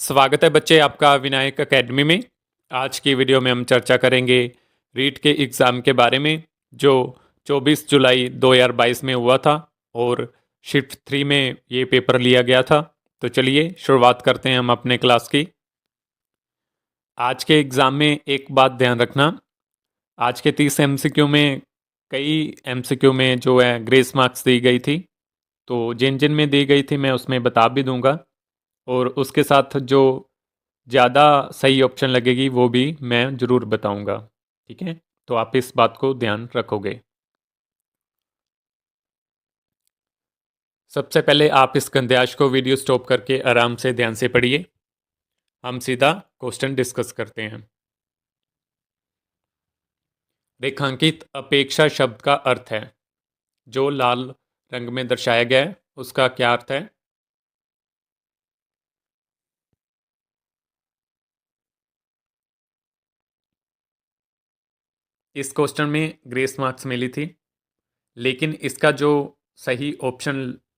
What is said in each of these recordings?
स्वागत है बच्चे आपका विनायक एकेडमी में। आज की वीडियो में हम चर्चा करेंगे रीट के एग्ज़ाम के बारे में जो 24 जुलाई 2022 में हुआ था और शिफ्ट 3 में ये पेपर लिया गया था। तो चलिए शुरुआत करते हैं हम अपने क्लास की। आज के एग्ज़ाम में एक बात ध्यान रखना, आज के 30 एमसीक्यू में कई एमसीक्यू में जो है ग्रेस मार्क्स दी गई थी, तो जिन जिन में दी गई थी मैं उसमें बता भी दूंगा और उसके साथ जो ज़्यादा सही ऑप्शन लगेगी वो भी मैं ज़रूर बताऊंगा। ठीक है, तो आप इस बात को ध्यान रखोगे। सबसे पहले आप इस गंध्याश को वीडियो स्टॉप करके आराम से ध्यान से पढ़िए। हम सीधा क्वेश्चन डिस्कस करते हैं। रेखांकित अपेक्षा शब्द का अर्थ है, जो लाल रंग में दर्शाया गया है उसका क्या अर्थ है? इस क्वेश्चन में ग्रेस मार्क्स मिली थी, लेकिन इसका जो सही ऑप्शन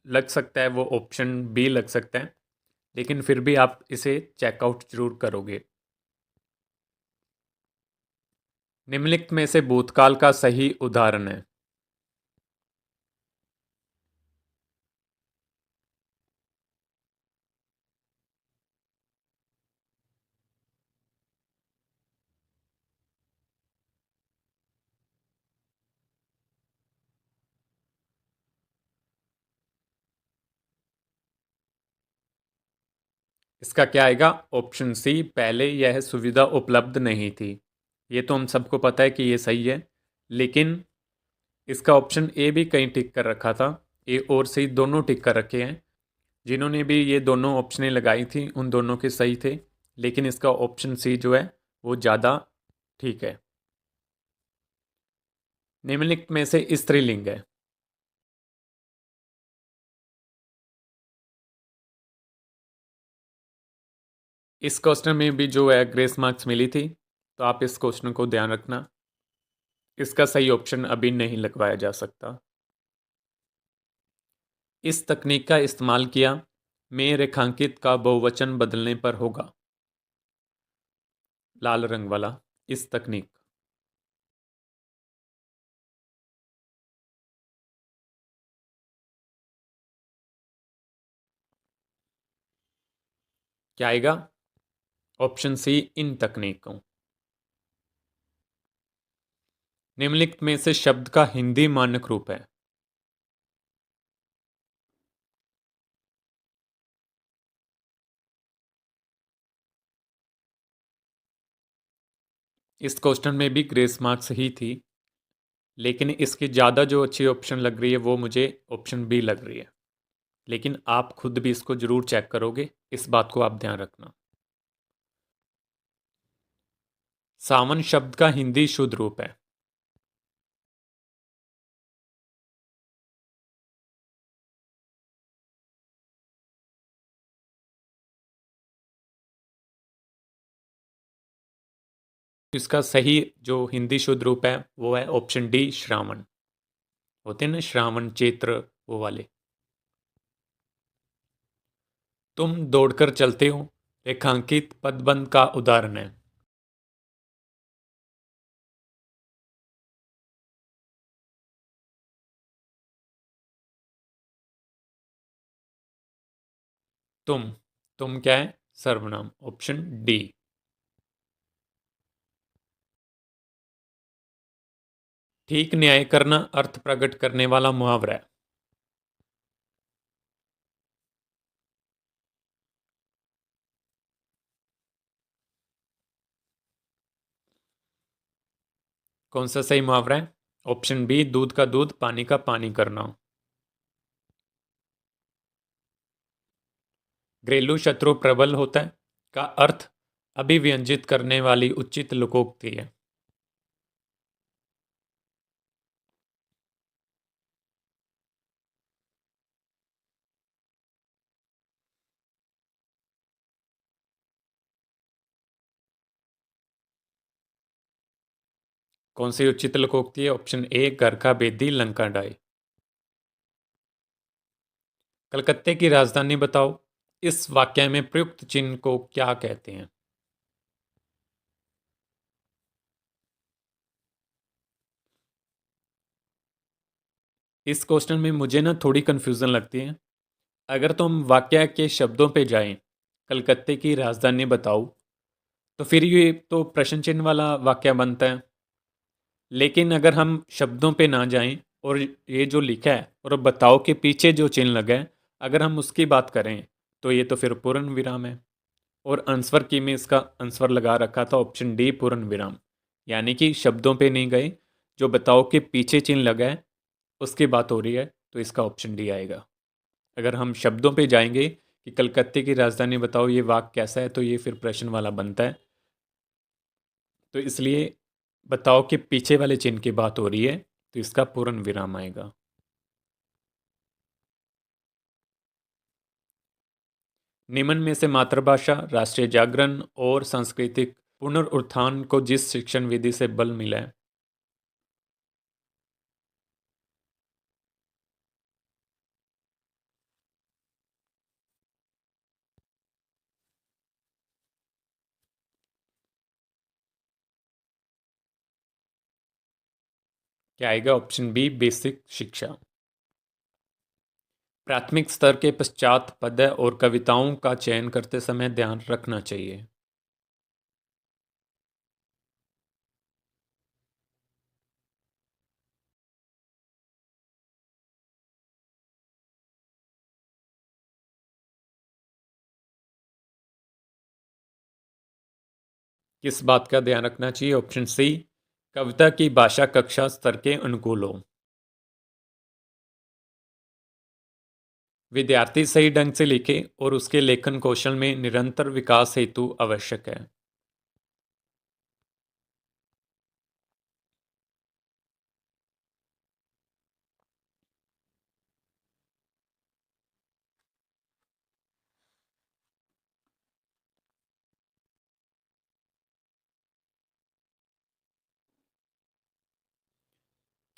लग सकता है वो ऑप्शन बी लग सकता है, लेकिन फिर भी आप इसे चेकआउट जरूर करोगे। निम्नलिखित में से भूतकाल का सही उदाहरण है। इसका क्या आएगा? ऑप्शन सी, पहले यह सुविधा उपलब्ध नहीं थी। ये तो हम सबको पता है कि ये सही है, लेकिन इसका ऑप्शन ए भी कहीं टिक कर रखा था। ए और सी दोनों टिक कर रखे हैं। जिन्होंने भी ये दोनों ऑप्शनें लगाई थी उन दोनों के सही थे, लेकिन इसका ऑप्शन सी जो है वो ज़्यादा ठीक है। निम्नलिखित में से स्त्रीलिंग है। इस क्वेश्चन में भी जो है ग्रेस मार्क्स मिली थी, तो आप इस क्वेश्चन को ध्यान रखना। इसका सही ऑप्शन अभी नहीं लगवाया जा सकता। इस तकनीक का इस्तेमाल किया में रेखांकित का बहुवचन बदलने पर होगा। लाल रंग वाला इस तकनीक क्या आएगा? ऑप्शन सी, इन तकनीकों। निम्नलिखित में से शब्द का हिंदी मानक रूप है। इस क्वेश्चन में भी ग्रेस मार्क्स ही थी, लेकिन इसकी ज़्यादा जो अच्छी ऑप्शन लग रही है वो मुझे ऑप्शन बी लग रही है। लेकिन आप खुद भी इसको जरूर चेक करोगे, इस बात को आप ध्यान रखना। सावन शब्द का हिंदी शुद्ध रूप है। इसका सही जो हिंदी शुद्ध रूप है वो है ऑप्शन डी, श्रावण। होते हैं ना श्रावण चैत्र, वो वाले। तुम दौड़कर चलते हो रेखांकित पदबंध का उदाहरण है। तुम क्या है? सर्वनाम, ऑप्शन डी। ठीक न्याय करना अर्थ प्रकट करने वाला मुहावरा है। कौन सा सही मुहावरा है? ऑप्शन बी, दूध का दूध पानी का पानी करना। घरेलू शत्रु प्रबल होता है का अर्थ अभिव्यंजित करने वाली उचित लोकोक्ति है। कौन सी उचित लोकोक्ति है? ऑप्शन ए, घर का बेदी लंका डाई। कलकत्ते की राजधानी बताओ इस वाक्य में प्रयुक्त चिन्ह को क्या कहते हैं? इस क्वेश्चन में मुझे ना थोड़ी कंफ्यूजन लगती है। अगर तुम वाक्य के शब्दों पे जाएं, कलकत्ते की राजधानी बताओ, तो फिर ये तो प्रश्न चिन्ह वाला वाक्य बनता है। लेकिन अगर हम शब्दों पे ना जाएं और ये जो लिखा है और बताओ के पीछे जो चिन्ह लगा है, अगर हम उसकी बात करें तो ये तो फिर पूर्ण विराम है। और आंसर की में इसका आंसर लगा रखा था ऑप्शन डी पूर्ण विराम, यानी कि शब्दों पे नहीं गए, जो बताओ के पीछे चिन्ह लगा है उसकी बात हो रही है, तो इसका ऑप्शन डी आएगा। अगर हम शब्दों पे जाएंगे कि कलकत्ते की राजधानी बताओ ये वाक्य कैसा है, तो ये फिर प्रश्न वाला बनता है। तो इसलिए बताओ के पीछे वाले चिन्ह की बात हो रही है, तो इसका पूर्ण विराम आएगा। निम्न में से मातृभाषा, राष्ट्रीय जागरण और सांस्कृतिक पुनरुत्थान को जिस शिक्षण विधि से बल मिला है, क्या आएगा? ऑप्शन बी बेसिक शिक्षा। प्राथमिक स्तर के पश्चात पद्य और कविताओं का चयन करते समय ध्यान रखना चाहिए। किस बात का ध्यान रखना चाहिए? ऑप्शन सी, कविता की भाषा कक्षा स्तर के अनुकूल हो। विद्यार्थी सही ढंग से लिखे और उसके लेखन कौशल में निरंतर विकास हेतु आवश्यक है।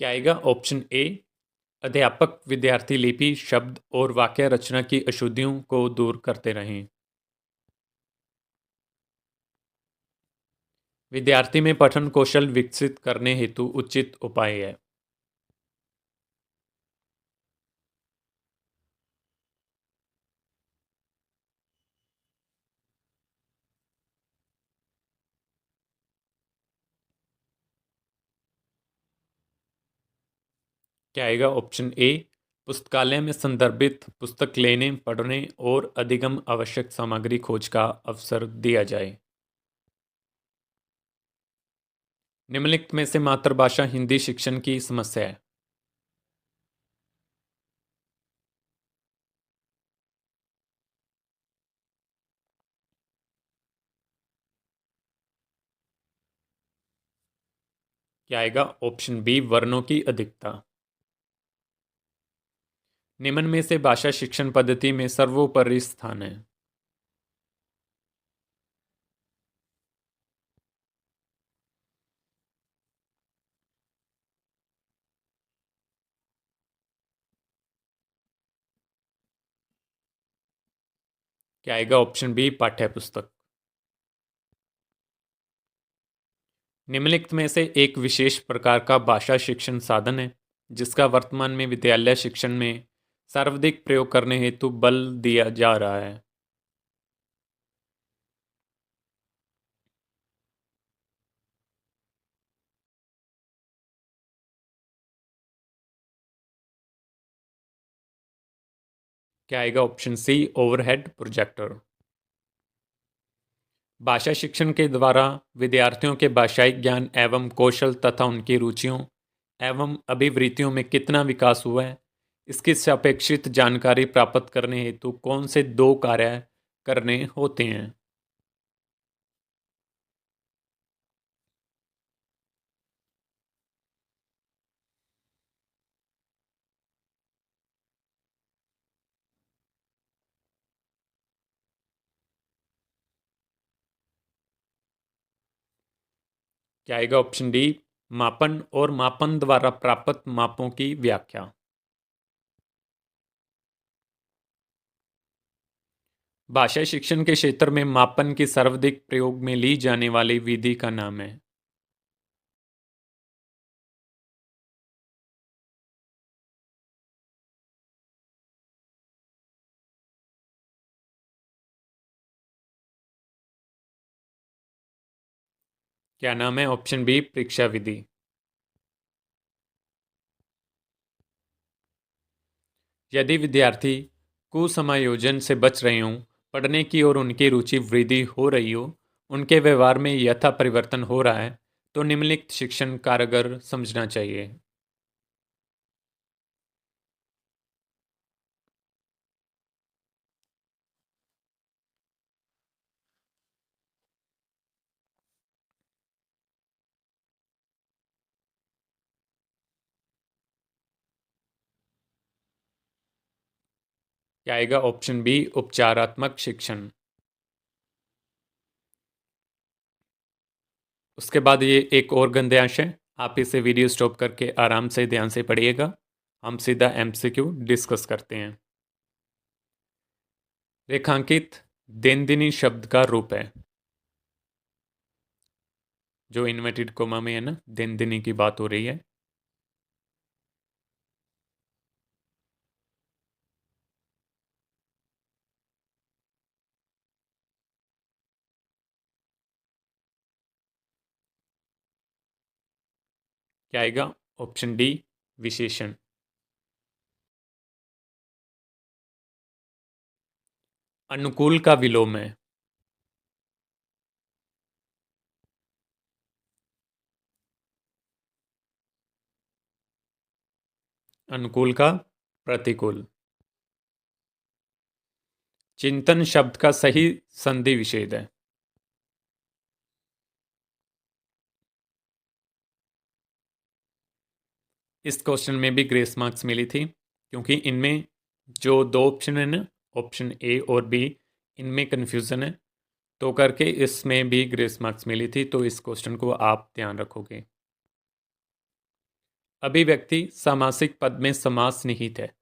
क्या आएगा? ऑप्शन ए, अध्यापक विद्यार्थी लिपि, शब्द और वाक्य रचना की अशुद्धियों को दूर करते रहें। विद्यार्थी में पठन कौशल विकसित करने हेतु उचित उपाय है। क्या आएगा? ऑप्शन ए, पुस्तकालय में संदर्भित पुस्तक लेने, पढ़ने और अधिगम आवश्यक सामग्री खोज का अवसर दिया जाए। निम्नलिखित में से मातृभाषा हिंदी शिक्षण की समस्या है। क्या आएगा? ऑप्शन बी वर्णों की अधिकता। निम्न में से भाषा शिक्षण पद्धति में सर्वोपरि स्थान है। क्या आएगा? ऑप्शन बी पाठ्य पुस्तक। निम्नलिखित में से एक विशेष प्रकार का भाषा शिक्षण साधन है जिसका वर्तमान में विद्यालय शिक्षण में सर्वाधिक प्रयोग करने हेतु बल दिया जा रहा है। क्या आएगा? Option C overhead projector. भाषा शिक्षण के द्वारा विद्यार्थियों के भाषाई ज्ञान एवं कौशल तथा उनकी रुचियों एवं अभिवृत्तियों में कितना विकास हुआ है, इसकी सापेक्षित जानकारी प्राप्त करने हेतु कौन से दो कार्य करने होते हैं? क्या आएगा? ऑप्शन डी मापन और मापन द्वारा प्राप्त मापों की व्याख्या। भाषा शिक्षण के क्षेत्र में मापन की सर्वाधिक प्रयोग में ली जाने वाली विधि का नाम है। क्या नाम है? ऑप्शन बी, परीक्षा विधि। यदि विद्यार्थी कुसमायोजन से बच रहे हों, पढ़ने की और उनकी रुचि वृद्धि हो रही हो, उनके व्यवहार में यथा परिवर्तन हो रहा है, तो निम्नलिखित शिक्षण कारगर समझना चाहिए। क्या आएगा? ऑप्शन बी, उपचारात्मक शिक्षण। उसके बाद ये एक और गद्यांश है, आप इसे वीडियो स्टॉप करके आराम से ध्यान से पढ़िएगा। हम सीधा एमसीक्यू डिस्कस करते हैं। रेखांकित देनदिनी शब्द का रूप है। जो इन्वर्टेड कोमा में है ना, देनदिनी की बात हो रही है। क्या आएगा? ऑप्शन डी, विशेषण। अनुकूल का विलोम है। अनुकूल का प्रतिकूल। चिंतन शब्द का सही संधि विच्छेद है। इस क्वेश्चन में भी ग्रेस मार्क्स मिली थी, क्योंकि इनमें जो दो ऑप्शन है ना, ऑप्शन ए और बी, इनमें कन्फ्यूज़न है, तो करके इसमें भी ग्रेस मार्क्स मिली थी, तो इस क्वेश्चन को आप ध्यान रखोगे। अभिव्यक्ति सामासिक पद में समास निहित है।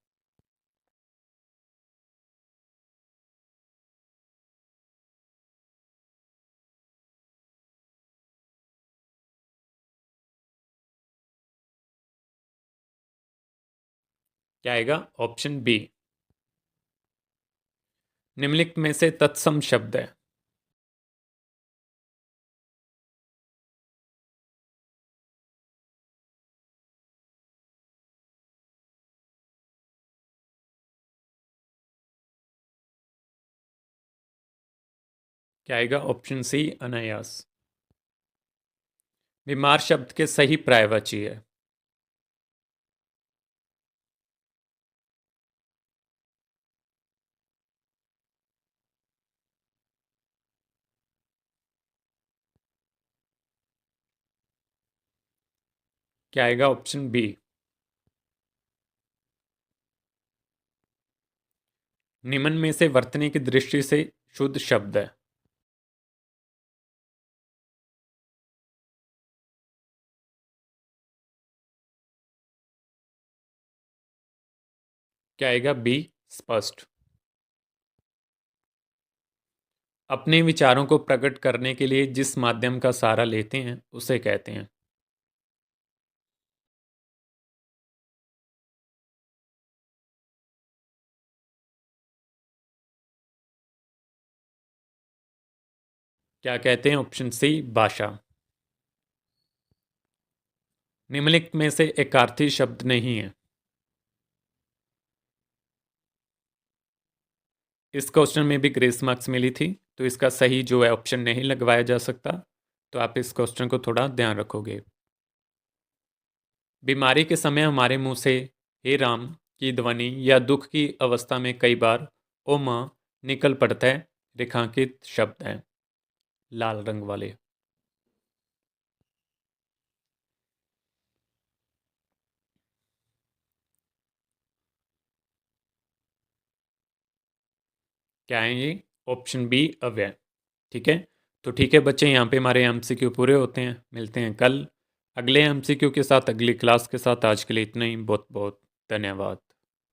क्या आएगा? Option B. निम्नलिखित में से तत्सम शब्द है। क्या आएगा? ऑप्शन सी, अनायास। बीमार शब्द के सही पर्यायवाची है। क्या आएगा? Option B. निम्न में से वर्तनी की दृष्टि से शुद्ध शब्द है। क्या आएगा? बी, स्पष्ट। अपने विचारों को प्रकट करने के लिए जिस माध्यम का सहारा लेते हैं उसे कहते हैं। क्या कहते हैं? ऑप्शन सी, भाषा। निम्नलिखित में से एकार्थी शब्द नहीं है। इस क्वेश्चन में भी ग्रेस मार्क्स मिली थी, तो इसका सही जो है ऑप्शन नहीं लगवाया जा सकता, तो आप इस क्वेश्चन को थोड़ा ध्यान रखोगे। बीमारी के समय हमारे मुंह से हे राम की ध्वनि या दुख की अवस्था में कई बार ओ मां निकल पड़ता है। रेखांकित शब्द है, लाल रंग वाले। क्या है ये? ऑप्शन बी, अव्यय। ठीक है, तो ठीक है बच्चे, यहाँ पे हमारे एमसीक्यू पूरे होते हैं। मिलते हैं कल अगले एमसीक्यू के साथ, अगली क्लास के साथ। आज के लिए इतना ही। बहुत बहुत धन्यवाद।